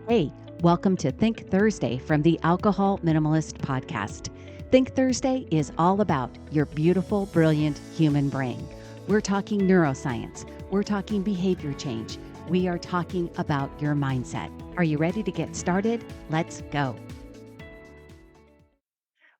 Hey, welcome to Think Thursday from the Alcohol Minimalist Podcast. Think Thursday is all about your beautiful, brilliant human brain. We're talking neuroscience. We're talking behavior change. We are talking about your mindset. Are you ready to get started? Let's go.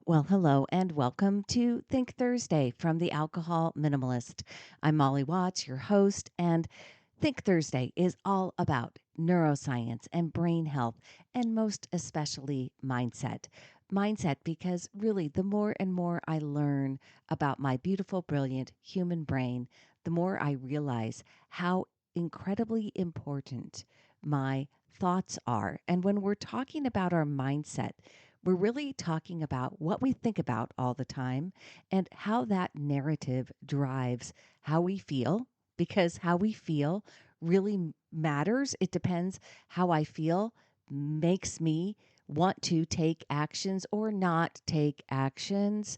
Well, hello and welcome to Think Thursday from the Alcohol Minimalist. I'm Molly Watts, your host, and Think Thursday is all about neuroscience and brain health, and most especially mindset. Mindset, because really, the more and more I learn about my beautiful, brilliant human brain, the more I realize how incredibly important my thoughts are. And when we're talking about our mindset, we're really talking about what we think about all the time and how that narrative drives how we feel, because how we feel really matters. It depends. How I feel makes me want to take actions or not take actions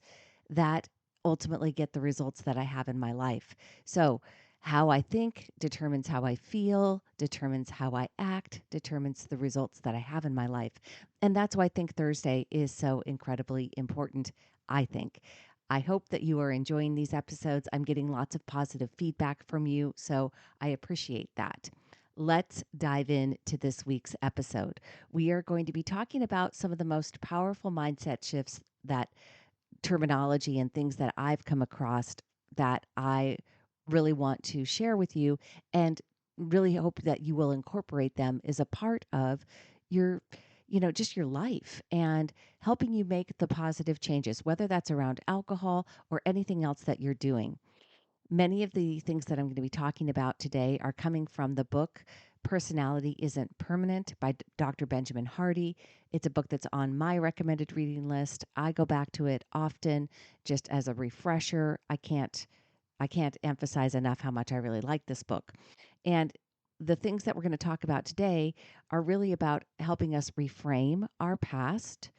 that ultimately get the results that I have in my life. So, how I think determines how I feel, determines how I act, determines the results that I have in my life. And that's why Think Thursday is so incredibly important, I think. I hope that you are enjoying these episodes. I'm getting lots of positive feedback from you, so I appreciate that. Let's dive into this week's episode. We are going to be talking about some of the most powerful mindset shifts, that terminology and things that I've come across that I really want to share with you, and really hope that you will incorporate them as a part of your just your life, and helping you make the positive changes, whether that's around alcohol or anything else that you're doing. Many of the things that I'm going to be talking about today are coming from the book Personality Isn't Permanent by Dr. Benjamin Hardy. It's a book that's on my recommended reading list. I go back to it often just as a refresher. I can't emphasize enough how much I really like this book. And the things that we're going to talk about today are really about helping us reframe our past.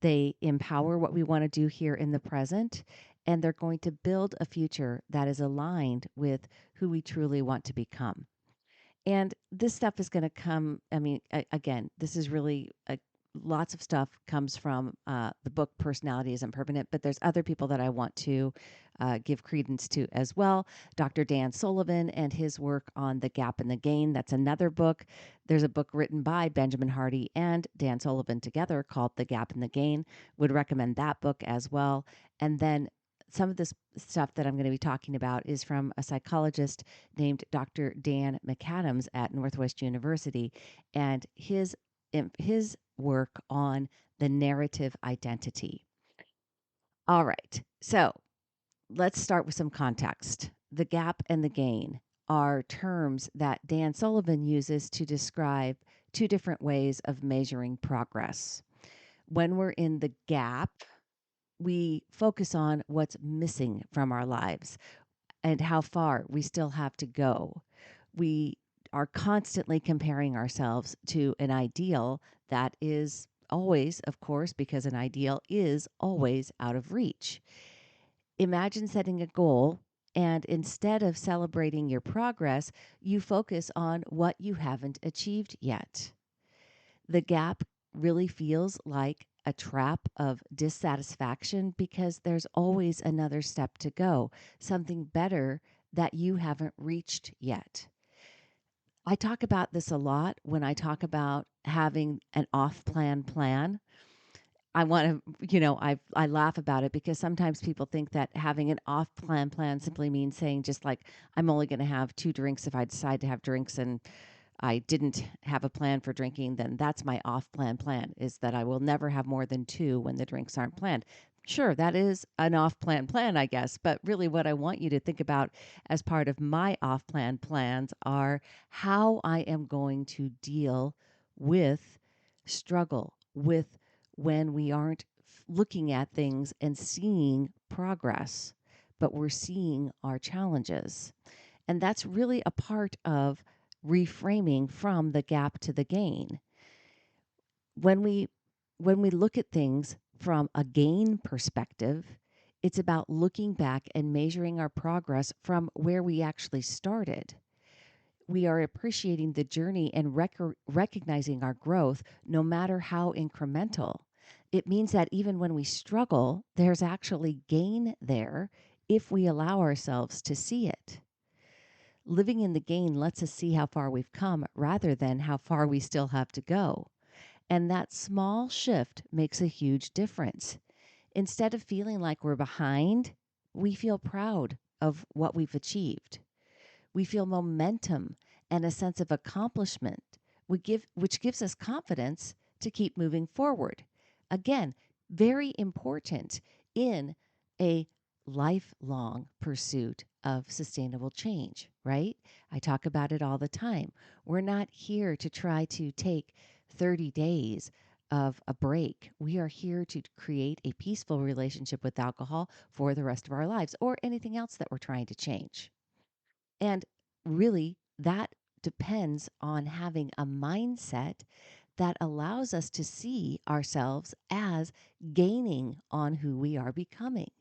They empower what we want to do here in the present, and they're going to build a future that is aligned with who we truly want to become. And this stuff is going to come. I mean, again, this is really lots of stuff comes from the book Personality Isn't Permanent, but there's other people that I want to give credence to as well. Dr. Dan Sullivan and his work on The Gap and the Gain. That's another book. There's a book written by Benjamin Hardy and Dan Sullivan together called The Gap and the Gain. Would recommend that book as well. And then some of this stuff that I'm going to be talking about is from a psychologist named Dr. Dan McAdams at Northwest University, and his work on the narrative identity. All right, so let's start with some context. The gap and the gain are terms that Dan Sullivan uses to describe two different ways of measuring progress. When we're in the gap, we focus on what's missing from our lives and how far we still have to go. We are constantly comparing ourselves to an ideal that is always, of course, because an ideal is always out of reach. Imagine setting a goal, and instead of celebrating your progress, you focus on what you haven't achieved yet. The gap really feels like a trap of dissatisfaction because there's always another step to go, something better that you haven't reached yet. I talk about this a lot when I talk about having an off plan. I want to, I laugh about it because sometimes people think that having an off plan simply means saying, just like, I'm only going to have 2 drinks if I decide to have drinks, and I didn't have a plan for drinking, then that's my off plan, is that I will never have more than 2 when the drinks aren't planned. Sure, that is an off plan, I guess. But really, what I want you to think about as part of my off plans are how I am going to deal with struggle, with when we aren't looking at things and seeing progress, but we're seeing our challenges. And that's really a part of reframing from the gap to the gain. When we look at things from a gain perspective, it's about looking back and measuring our progress from where we actually started. We are appreciating the journey and recognizing our growth, no matter how incremental. It means that even when we struggle, there's actually gain there if we allow ourselves to see it. Living in the gain lets us see how far we've come rather than how far we still have to go. And that small shift makes a huge difference. Instead of feeling like we're behind, we feel proud of what we've achieved. We feel momentum and a sense of accomplishment, which gives us confidence to keep moving forward. Again, very important in a lifelong pursuit of sustainable change, right? I talk about it all the time. We're not here to try to take 30 days of a break. We are here to create a peaceful relationship with alcohol for the rest of our lives or anything else that we're trying to change. And really, that depends on having a mindset that allows us to see ourselves as gaining on who we are becoming.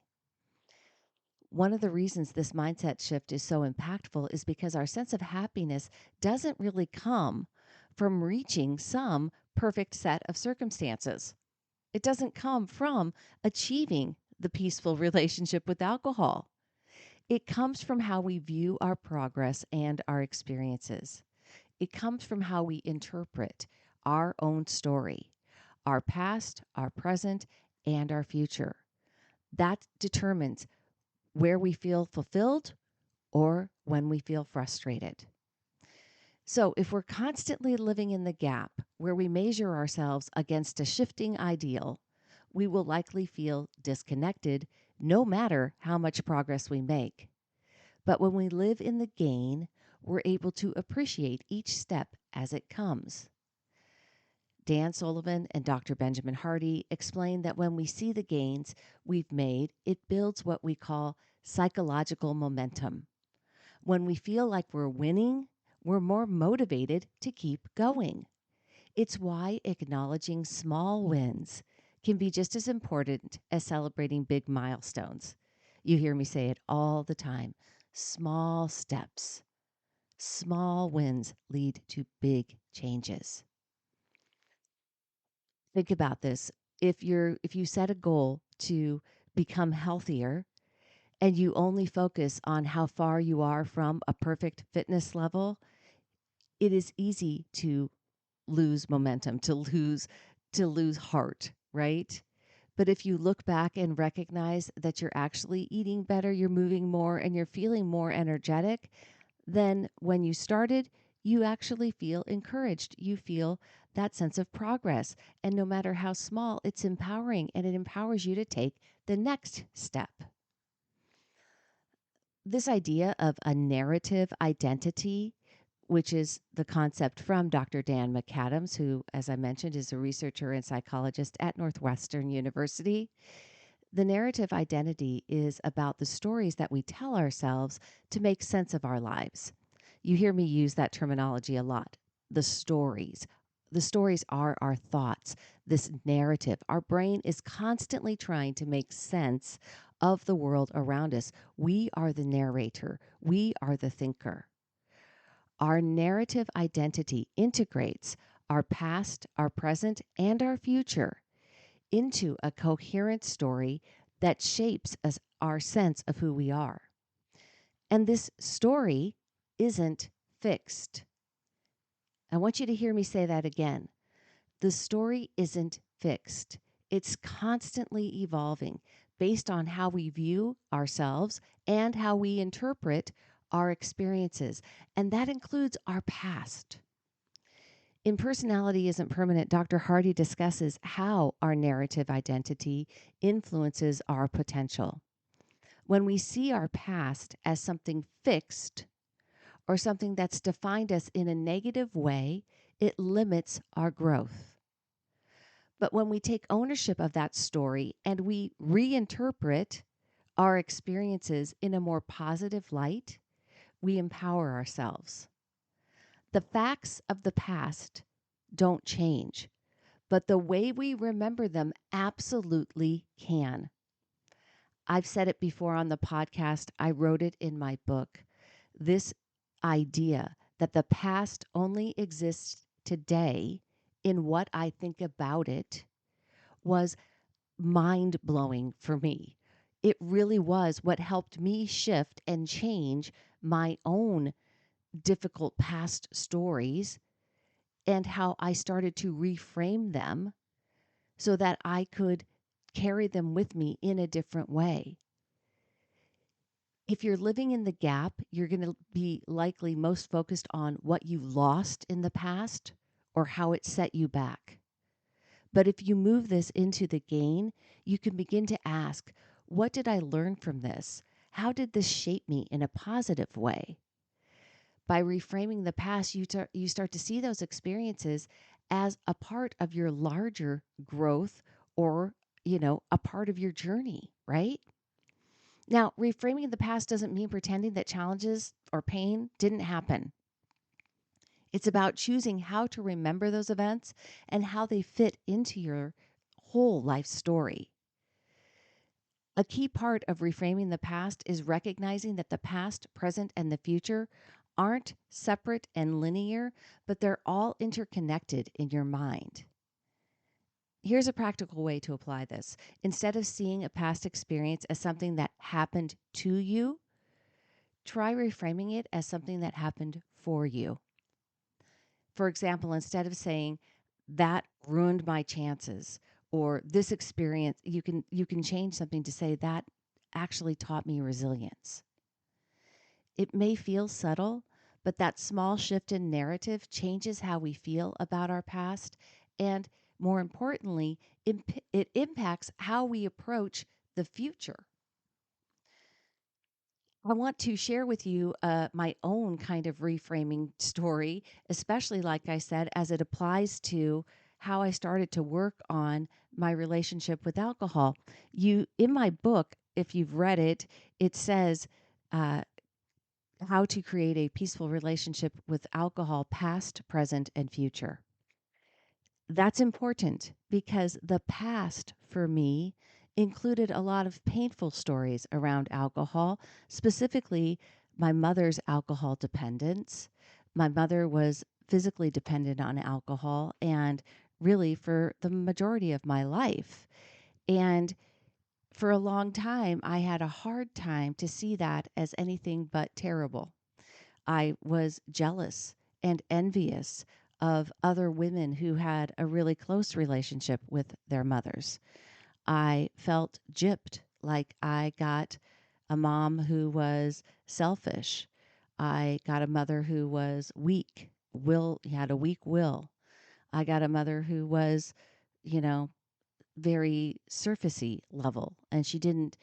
One of the reasons this mindset shift is so impactful is because our sense of happiness doesn't really come from reaching some perfect set of circumstances. It doesn't come from achieving the peaceful relationship with alcohol. It comes from how we view our progress and our experiences. It comes from how we interpret our own story, our past, our present, and our future. That determines where we feel fulfilled or when we feel frustrated. So, if we're constantly living in the gap where we measure ourselves against a shifting ideal, we will likely feel disconnected no matter how much progress we make. But when we live in the gain, we're able to appreciate each step as it comes. Dan Sullivan and Dr. Benjamin Hardy explain that when we see the gains we've made, it builds what we call psychological momentum. When we feel like we're winning, we're more motivated to keep going. It's why acknowledging small wins can be just as important as celebrating big milestones. You hear me say it all the time. Small steps, small wins lead to big changes. Think about this. If you set a goal to become healthier and you only focus on how far you are from a perfect fitness level, it is easy to lose momentum, to lose heart, right? But if you look back and recognize that you're actually eating better, you're moving more, and you're feeling more energetic, then when you started, you actually feel encouraged. You feel that sense of progress. And no matter how small, it's empowering and it empowers you to take the next step. This idea of a narrative identity, which is the concept from Dr. Dan McAdams, who, as I mentioned, is a researcher and psychologist at Northwestern University. The narrative identity is about the stories that we tell ourselves to make sense of our lives. You hear me use that terminology a lot. The stories. The stories are our thoughts, this narrative. Our brain is constantly trying to make sense of the world around us. We are the narrator, we are the thinker. Our narrative identity integrates our past, our present, and our future into a coherent story that shapes our sense of who we are. And this story isn't fixed. I want you to hear me say that again. The story isn't fixed. It's constantly evolving based on how we view ourselves and how we interpret our experiences. And that includes our past. In Personality Isn't Permanent, Dr. Hardy discusses how our narrative identity influences our potential. When we see our past as something fixed or something that's defined us in a negative way, it limits our growth. But when we take ownership of that story and we reinterpret our experiences in a more positive light, we empower ourselves. The facts of the past don't change, but the way we remember them absolutely can. I've said it before on the podcast. I wrote it in my book. This idea that the past only exists today in what I think about it was mind blowing for me. It really was what helped me shift and change my own difficult past stories and how I started to reframe them so that I could carry them with me in a different way. If you're living in the gap, you're going to be likely most focused on what you lost in the past or how it set you back. But if you move this into the gain, you can begin to ask, what did I learn from this? How did this shape me in a positive way? By reframing the past, you start to see those experiences as a part of your larger growth or, a part of your journey, right? Now, reframing the past doesn't mean pretending that challenges or pain didn't happen. It's about choosing how to remember those events and how they fit into your whole life story. A key part of reframing the past is recognizing that the past, present, and the future aren't separate and linear, but they're all interconnected in your mind. Here's a practical way to apply this. Instead of seeing a past experience as something that happened to you, try reframing it as something that happened for you. For example, instead of saying that ruined my chances or this experience, you can change something to say that actually taught me resilience. It may feel subtle, but that small shift in narrative changes how we feel about our past and more importantly, it impacts how we approach the future. I want to share with you my own kind of reframing story, especially, like I said, as it applies to how I started to work on my relationship with alcohol. In my book, if you've read it, it says uh, how to create a peaceful relationship with alcohol, past, present, and future. That's important because the past for me included a lot of painful stories around alcohol, specifically my mother's alcohol dependence. My mother was physically dependent on alcohol and really for the majority of my life. And for a long time, I had a hard time to see that as anything but terrible. I was jealous and envious of other women who had a really close relationship with their mothers. I felt gypped, like I got a mom who was selfish. I got a mother who was weak, had a weak will. I got a mother who was, you know, very surfacey level, and she didn't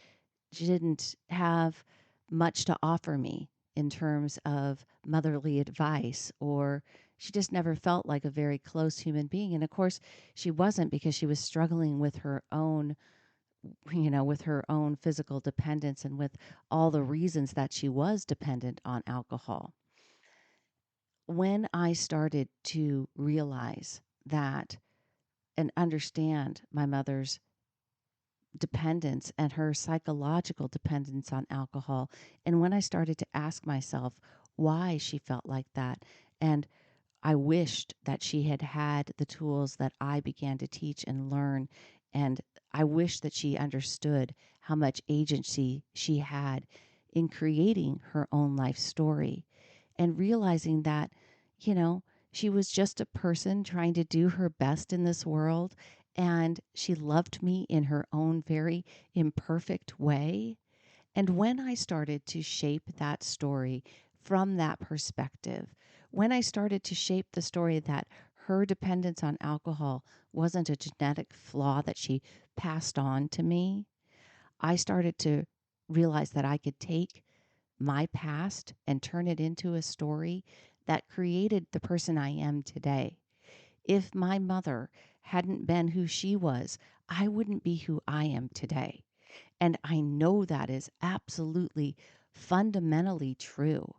have much to offer me in terms of motherly advice, or she just never felt like a very close human being. And of course, she wasn't, because she was struggling with her own, with her own physical dependence and with all the reasons that she was dependent on alcohol. When I started to realize that and understand my mother's dependence and her psychological dependence on alcohol. And when I started to ask myself why she felt like that, and I wished that she had had the tools that I began to teach and learn. And I wish that she understood how much agency she had in creating her own life story and realizing that, you know, she was just a person trying to do her best in this world. And she loved me in her own very imperfect way. And when I started to shape that story from that perspective, when I started to shape the story that her dependence on alcohol wasn't a genetic flaw that she passed on to me, I started to realize that I could take my past and turn it into a story that created the person I am today. If my mother hadn't been who she was, I wouldn't be who I am today. And I know that is absolutely fundamentally true.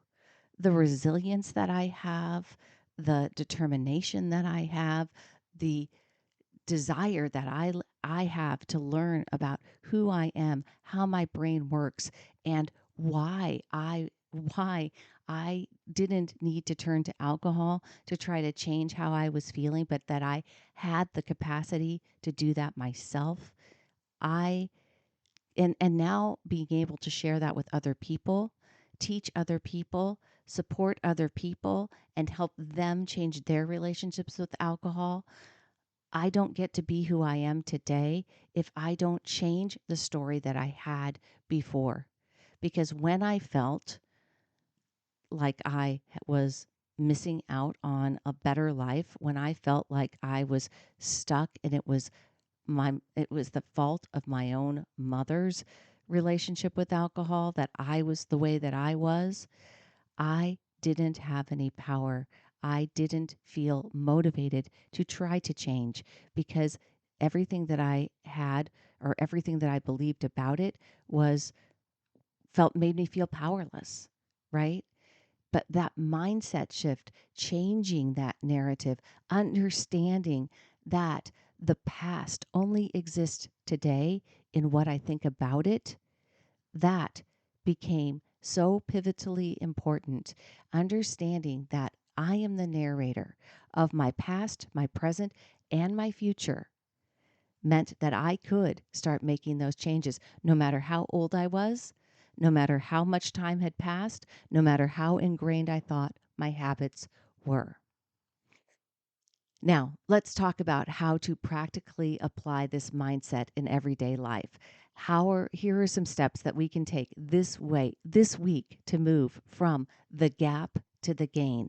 The resilience that I have, the determination that I have, the desire that I have to learn about who I am, how my brain works, and why I didn't need to turn to alcohol to try to change how I was feeling, but that I had the capacity to do that myself. I and now being able to share that with other people, teach other people, support other people, and help them change their relationships with alcohol. I don't get to be who I am today if I don't change the story that I had before. Because when I felt like I was missing out on a better life, when I felt like I was stuck and it was the fault of my own mother's relationship with alcohol, that I was the way that I didn't have any power. I didn't feel motivated to try to change because everything that I had or everything that I believed about it was felt made me feel powerless, right? But that mindset shift, changing that narrative, understanding that the past only exists today in what I think about it, that became so pivotally important. Understanding that I am the narrator of my past, my present, and my future meant that I could start making those changes no matter how old I was, no matter how much time had passed, no matter how ingrained I thought my habits were. Now, let's talk about how to practically apply this mindset in everyday life. Here are some steps that we can take this week to move from the gap to the gain.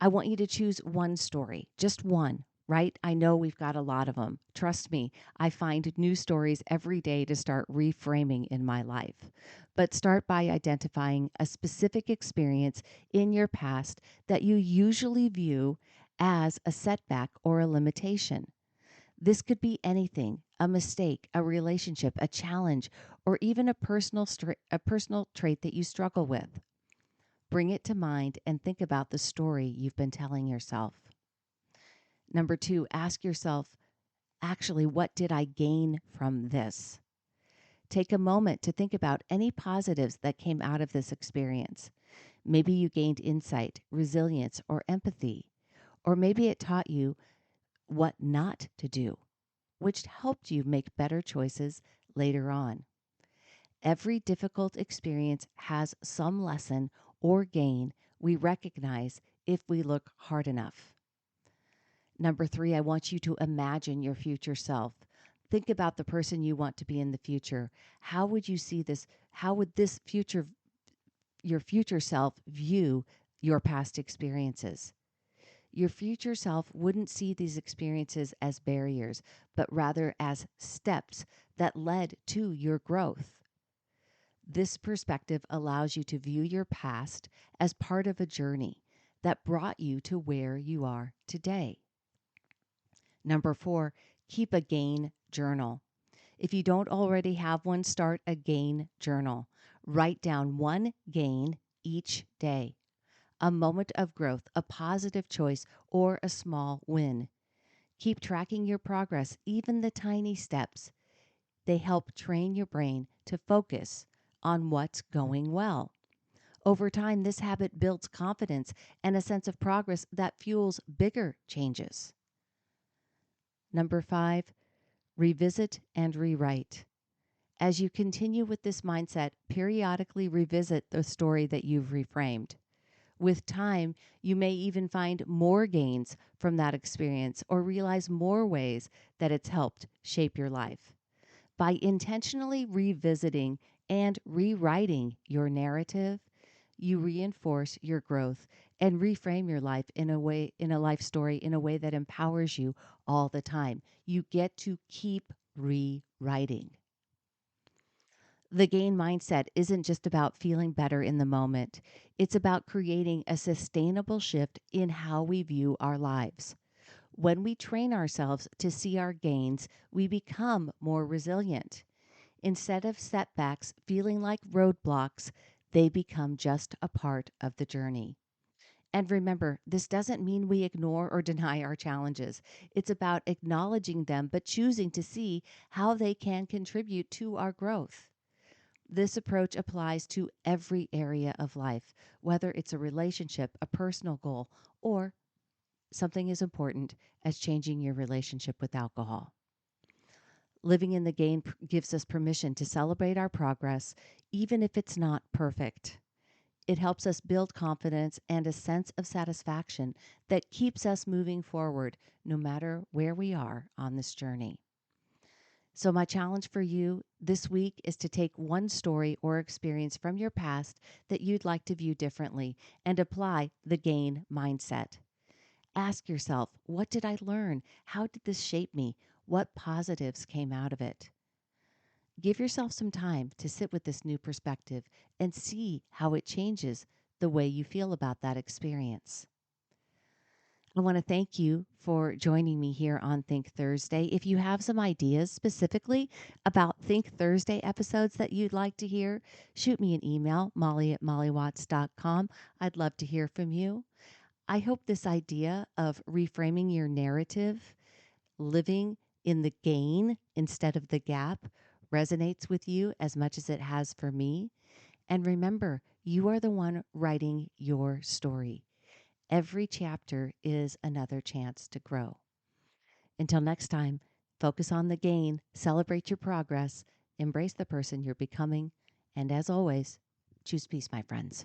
I want you to choose one story, just one, right? I know we've got a lot of them. Trust me, I find new stories every day to start reframing in my life. But start by identifying a specific experience in your past that you usually view as a setback or a limitation. This could be anything: a mistake, a relationship, a challenge, or even a personal trait that you struggle with. Bring it to mind and think about the story you've been telling yourself. Number two, ask yourself, actually, what did I gain from this? Take a moment to think about any positives that came out of this experience. Maybe you gained insight, resilience, or empathy. Or maybe it taught you what not to do, which helped you make better choices later on. Every difficult experience has some lesson or gain we recognize if we look hard enough. Number three, I want you to imagine your future self. Think about the person you want to be in the future. How would you see this? How would your future self view your past experiences? Your future self wouldn't see these experiences as barriers, but rather as steps that led to your growth. This perspective allows you to view your past as part of a journey that brought you to where you are today. Number four, keep a gain journal. If you don't already have one, start a gain journal. Write down one gain each day: a moment of growth, a positive choice, or a small win. Keep tracking your progress, even the tiny steps. They help train your brain to focus on what's going well. Over time, this habit builds confidence and a sense of progress that fuels bigger changes. Number five, revisit and rewrite. As you continue with this mindset, periodically revisit the story that you've reframed. With time, you may even find more gains from that experience or realize more ways that it's helped shape your life. By intentionally revisiting and rewriting your narrative, you reinforce your growth and reframe your life in a life story in a way that empowers you all the time. You get to keep rewriting. The gain mindset isn't just about feeling better in the moment. It's about creating a sustainable shift in how we view our lives. When we train ourselves to see our gains, we become more resilient. Instead of setbacks feeling like roadblocks, they become just a part of the journey. And remember, this doesn't mean we ignore or deny our challenges. It's about acknowledging them, but choosing to see how they can contribute to our growth. This approach applies to every area of life, whether it's a relationship, a personal goal, or something as important as changing your relationship with alcohol. Living in the gain gives us permission to celebrate our progress, even if it's not perfect. It helps us build confidence and a sense of satisfaction that keeps us moving forward no matter where we are on this journey. So, my challenge for you this week is to take one story or experience from your past that you'd like to view differently and apply the gain mindset. Ask yourself, what did I learn? How did this shape me? What positives came out of it? Give yourself some time to sit with this new perspective and see how it changes the way you feel about that experience. I want to thank you for joining me here on Think Thursday. If you have some ideas specifically about Think Thursday episodes that you'd like to hear, shoot me an email, molly@mollywatts.com. I'd love to hear from you. I hope this idea of reframing your narrative, living in the gain instead of the gap, resonates with you as much as it has for me. And remember, you are the one writing your story. Every chapter is another chance to grow. Until next time, focus on the gain, celebrate your progress, embrace the person you're becoming, and as always, choose peace, my friends.